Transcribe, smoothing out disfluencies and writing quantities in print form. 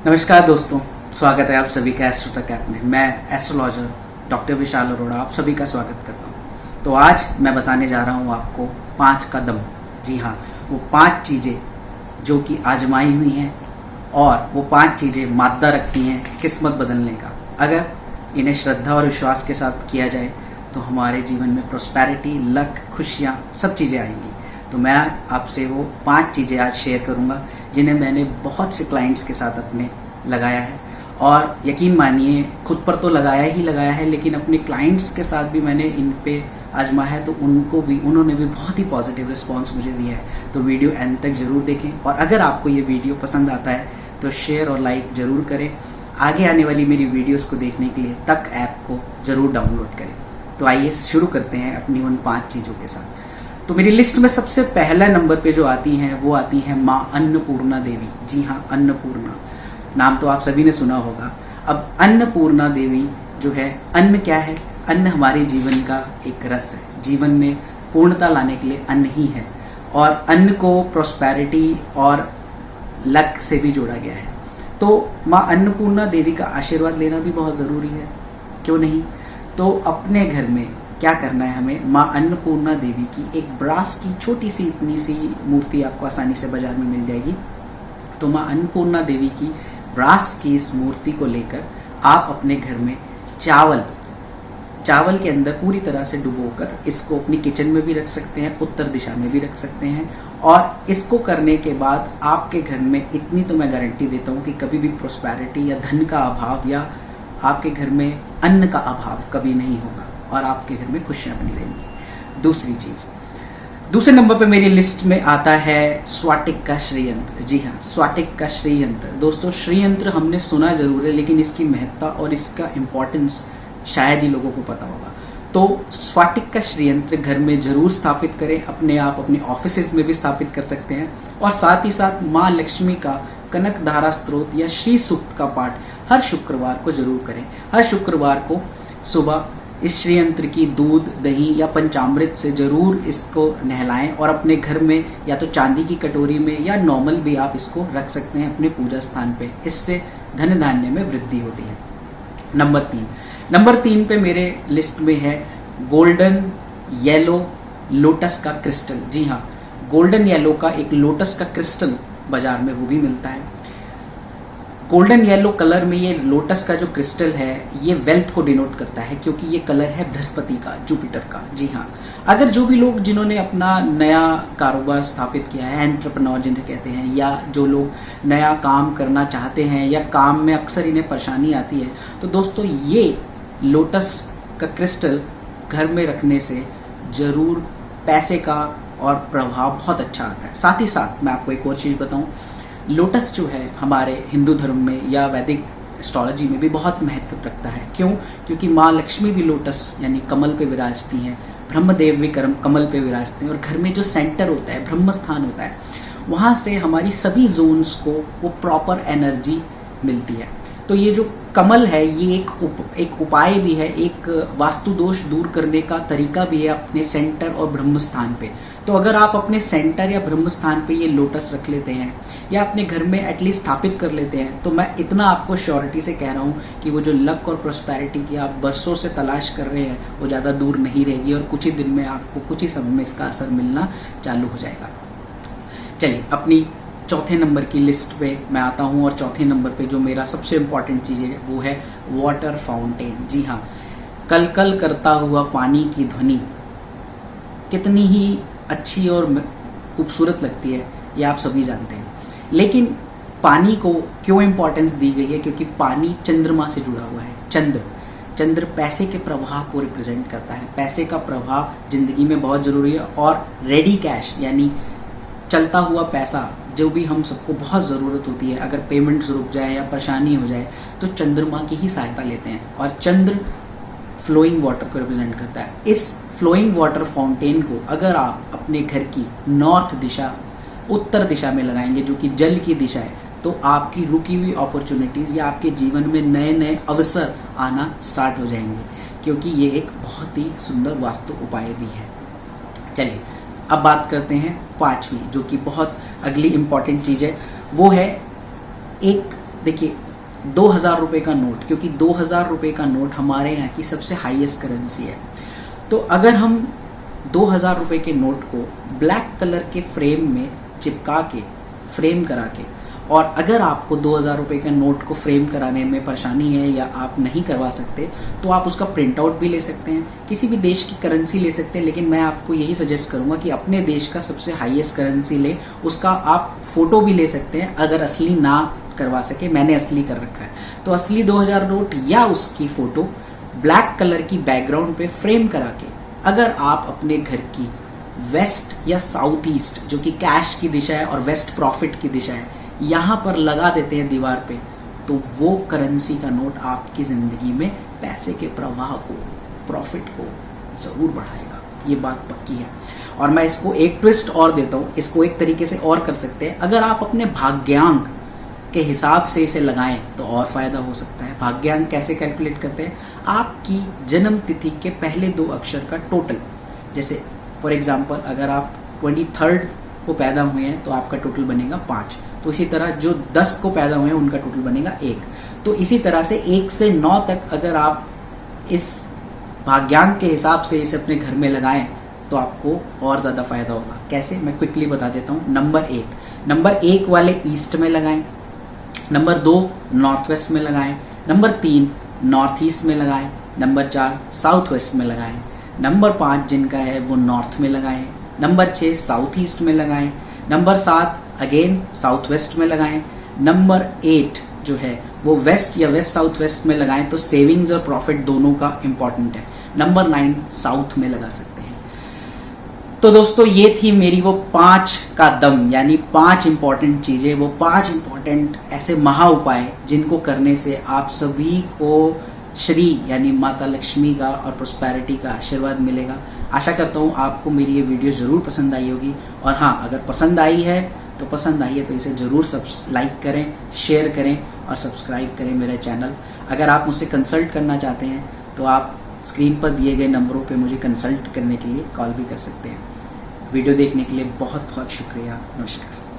नमस्कार दोस्तों, स्वागत है आप सभी का एस्ट्रोटेक ऐप में। मैं एस्ट्रोलॉजर डॉक्टर विशाल अरोड़ा आप सभी का स्वागत करता हूं। तो आज मैं बताने जा रहा हूं आपको 5 कदम, जी हाँ, वो 5 चीज़ें जो कि आजमाई हुई हैं और वो 5 चीज़ें मादा रखती हैं किस्मत बदलने का। अगर इन्हें श्रद्धा और विश्वास के साथ किया जाए तो हमारे जीवन में प्रॉस्पेरिटी, लक, खुशियाँ सब चीज़ें आएंगी। तो मैं आपसे वो 5 चीज़ें आज शेयर करूँगा जिन्हें मैंने बहुत से क्लाइंट्स के साथ अपने लगाया है। और यकीन मानिए, खुद पर तो लगाया है, लेकिन अपने क्लाइंट्स के साथ भी मैंने इन पे आजमाया है, तो उन्होंने भी बहुत ही पॉजिटिव रिस्पांस मुझे दिया है। तो वीडियो एंड तक ज़रूर देखें और अगर आपको ये वीडियो पसंद आता है तो शेयर और लाइक ज़रूर करें। आगे आने वाली मेरी वीडियोज़ को देखने के लिए तक ऐप को ज़रूर डाउनलोड करें। तो आइए शुरू करते हैं अपनी उन 5 चीज़ों के साथ। तो मेरी लिस्ट में सबसे पहला नंबर पे जो आती हैं वो आती हैं माँ अन्नपूर्णा देवी। जी हाँ, अन्नपूर्णा नाम तो आप सभी ने सुना होगा। अब अन्नपूर्णा देवी जो है, अन्न क्या है? अन्न हमारे जीवन का एक रस है। जीवन में पूर्णता लाने के लिए अन्न ही है और अन्न को प्रॉस्पेरिटी और लक से भी जोड़ा गया है। तो माँ अन्नपूर्णा देवी का आशीर्वाद लेना भी बहुत ज़रूरी है, क्यों नहीं? तो अपने घर में क्या करना है हमें, माँ अन्नपूर्णा देवी की एक ब्रास की छोटी सी इतनी सी मूर्ति आपको आसानी से बाजार में मिल जाएगी। तो माँ अन्नपूर्णा देवी की ब्रास की इस मूर्ति को लेकर आप अपने घर में चावल के अंदर पूरी तरह से डुबोकर इसको अपनी किचन में भी रख सकते हैं, उत्तर दिशा में भी रख सकते हैं। और इसको करने के बाद आपके घर में इतनी तो मैं गारंटी देता हूँ कि कभी भी प्रॉस्पेरिटी या धन का अभाव या आपके घर में अन्न का अभाव कभी नहीं होगा और आपके घर में खुशियाँ बनी रहेंगी। दूसरी चीज़, दूसरे नंबर पे मेरी लिस्ट में आता है स्वाटिक का श्रीयंत्र। जी हाँ, स्वाटिक का श्रीयंत्र। दोस्तों, श्रीयंत्र हमने सुना जरूर है, लेकिन इसकी महत्ता और इसका इम्पोर्टेंस शायद ही लोगों को पता होगा। तो स्वाटिक का श्रीयंत्र घर में जरूर स्थापित करें। आप अपने ऑफिसेज में भी स्थापित कर सकते हैं और साथ ही साथ माँ लक्ष्मी का कनक धारा स्त्रोत या श्री सूक्त का पाठ हर शुक्रवार को जरूर करें। हर शुक्रवार को सुबह इस श्रीयंत्र की दूध, दही या पंचामृत से जरूर इसको नहलाएं और अपने घर में या तो चांदी की कटोरी में या नॉर्मल भी आप इसको रख सकते हैं अपने पूजा स्थान पे। इससे धन धान्य में वृद्धि होती है। नंबर 3 पे मेरे लिस्ट में है गोल्डन येलो लोटस का क्रिस्टल। जी हाँ, गोल्डन येलो का एक लोटस का क्रिस्टल बाजार में वो भी मिलता है। गोल्डन येलो कलर में ये लोटस का जो क्रिस्टल है ये वेल्थ को डिनोट करता है, क्योंकि ये कलर है बृहस्पति का, जुपिटर का। जी हाँ, अगर जो भी लोग जिन्होंने अपना नया कारोबार स्थापित किया है, एंटरप्रेन्योर जिन्हें कहते हैं, या जो लोग नया काम करना चाहते हैं या काम में अक्सर इन्हें परेशानी आती है, तो दोस्तों ये लोटस का क्रिस्टल घर में रखने से ज़रूर पैसे का और प्रभाव बहुत अच्छा आता है। साथ ही साथ मैं आपको एक और चीज़ बताऊं, लोटस जो है हमारे हिंदू धर्म में या वैदिक एस्ट्रोलॉजी में भी बहुत महत्व रखता है। क्यों? क्योंकि माँ लक्ष्मी भी लोटस यानी कमल पे विराजती हैं, ब्रह्मदेव भी कमल पे विराजते हैं और घर में जो सेंटर होता है, ब्रह्म स्थान होता है, वहाँ से हमारी सभी जोन्स को वो प्रॉपर एनर्जी मिलती है। तो ये जो कमल है ये एक उपाय भी है, एक वास्तु दोष दूर करने का तरीका भी है अपने सेंटर और ब्रह्म स्थान पे। तो अगर आप अपने सेंटर या ब्रह्म स्थान पे ये लोटस रख लेते हैं या अपने घर में एटलीस्ट स्थापित कर लेते हैं, तो मैं इतना आपको श्योरिटी से कह रहा हूँ कि वो जो लक और प्रॉस्पेरिटी की आप बरसों से तलाश कर रहे हैं वो ज़्यादा दूर नहीं रहेगी और कुछ ही दिन में आपको, कुछ ही समय में इसका असर मिलना चालू हो जाएगा। चलिए अपनी चौथे नंबर की लिस्ट पे मैं आता हूँ और चौथे नंबर पे जो मेरा सबसे इम्पॉर्टेंट चीज़ है वो है वाटर फाउंटेन। जी हाँ, कल कल करता हुआ पानी की ध्वनि कितनी ही अच्छी और खूबसूरत लगती है, ये आप सभी जानते हैं। लेकिन पानी को क्यों इम्पोर्टेंस दी गई है? क्योंकि पानी चंद्रमा से जुड़ा हुआ है। चंद्र पैसे के प्रवाह को रिप्रेजेंट करता है। पैसे का प्रवाह जिंदगी में बहुत ज़रूरी है और रेडी कैश यानी चलता हुआ पैसा जो भी हम सबको बहुत ज़रूरत होती है, अगर पेमेंट्स रुक जाए या परेशानी हो जाए तो चंद्रमा की ही सहायता लेते हैं। और चंद्र फ्लोइंग वाटर को रिप्रेजेंट करता है। इस फ्लोइंग वाटर फाउंटेन को अगर आप अपने घर की नॉर्थ दिशा, उत्तर दिशा में लगाएंगे जो कि जल की दिशा है, तो आपकी रुकी हुई अपॉर्चुनिटीज़ या आपके जीवन में नए नए अवसर आना स्टार्ट हो जाएंगे, क्योंकि ये एक बहुत ही सुंदर वास्तु उपाय भी है। चलिए अब बात करते हैं 5वीं, जो कि बहुत अगली इम्पॉर्टेंट चीज़ है। वो है एक देखिए 2000 रुपये का नोट, क्योंकि 2000 रुपये का नोट हमारे यहाँ की सबसे हाईएस्ट करेंसी है, तो अगर हम 2000 रुपये के नोट को ब्लैक कलर के फ्रेम में चिपका के, फ्रेम करा के, और अगर आपको 2000 रुपये के नोट को फ्रेम कराने में परेशानी है या आप नहीं करवा सकते, तो आप उसका प्रिंट आउट भी ले सकते हैं, किसी भी देश की करेंसी ले सकते हैं, लेकिन मैं आपको यही सजेस्ट करूंगा कि अपने देश का सबसे हाईएस्ट करेंसी ले, उसका आप फोटो भी ले सकते हैं अगर असली ना करवा सके। मैंने असली कर रखा है, तो असली 2000 नोट या उसकी फ़ोटो ब्लैक कलर की बैकग्राउंड पे फ्रेम करा के अगर आप अपने घर की वेस्ट या साउथ ईस्ट, जो कि कैश की दिशा है और वेस्ट प्रॉफिट की दिशा है, यहाँ पर लगा देते हैं दीवार पे, तो वो करेंसी का नोट आपकी ज़िंदगी में पैसे के प्रवाह को, प्रॉफिट को ज़रूर बढ़ाएगा। ये बात पक्की है। और मैं इसको एक ट्विस्ट और देता हूँ, इसको एक तरीके से और कर सकते हैं। अगर आप अपने भाग्यांक के हिसाब से इसे लगाएं तो और फ़ायदा हो सकता है। भाग्यांक कैसे कैलकुलेट करते हैं? आपकी जन्म तिथि के पहले 2 अक्षर का टोटल, जैसे फॉर एग्जांपल अगर आप 23 को पैदा हुए हैं तो आपका टोटल बनेगा 5, तो इसी तरह जो 10 को पैदा हुए हैं उनका टोटल बनेगा 1। तो इसी तरह से 1 से 9 तक अगर आप इस भाग्यांक के हिसाब से इसे अपने घर में लगाएं तो आपको और ज़्यादा फ़ायदा होगा। कैसे, मैं क्विकली बता देता हूँ। नंबर 1 वाले ईस्ट में लगाएं, नंबर 2 नॉर्थ वेस्ट में लगाएं, नंबर 3 नॉर्थ ईस्ट में लगाएं, नंबर 4 साउथ वेस्ट में लगाएं, नंबर 5 जिनका है वो नॉर्थ में लगाएं, नंबर 6 साउथ ईस्ट में लगाएं, नंबर 7 अगेन साउथ वेस्ट में लगाएं, नंबर 8 जो है वो वेस्ट या वेस्ट साउथ वेस्ट में लगाएं, तो सेविंग्स और प्रॉफिट दोनों का इम्पॉर्टेंट है। नंबर 9 साउथ में लगा सकते हैं। तो दोस्तों ये थी मेरी वो 5 का दम, यानी 5 इंपॉर्टेंट चीज़ें, वो 5 इंपॉर्टेंट ऐसे महा उपाय जिनको करने से आप सभी को श्री यानी माता लक्ष्मी का और प्रोस्पेरिटी का आशीर्वाद मिलेगा। आशा करता हूँ आपको मेरी ये वीडियो ज़रूर पसंद आई होगी, और हाँ, अगर पसंद आई है तो इसे ज़रूर लाइक करें, शेयर करें और सब्सक्राइब करें मेरे चैनल। अगर आप मुझसे कंसल्ट करना चाहते हैं तो आप स्क्रीन पर दिए गए नंबरों पे मुझे कंसल्ट करने के लिए कॉल भी कर सकते हैं। वीडियो देखने के लिए बहुत बहुत शुक्रिया। नमस्कार।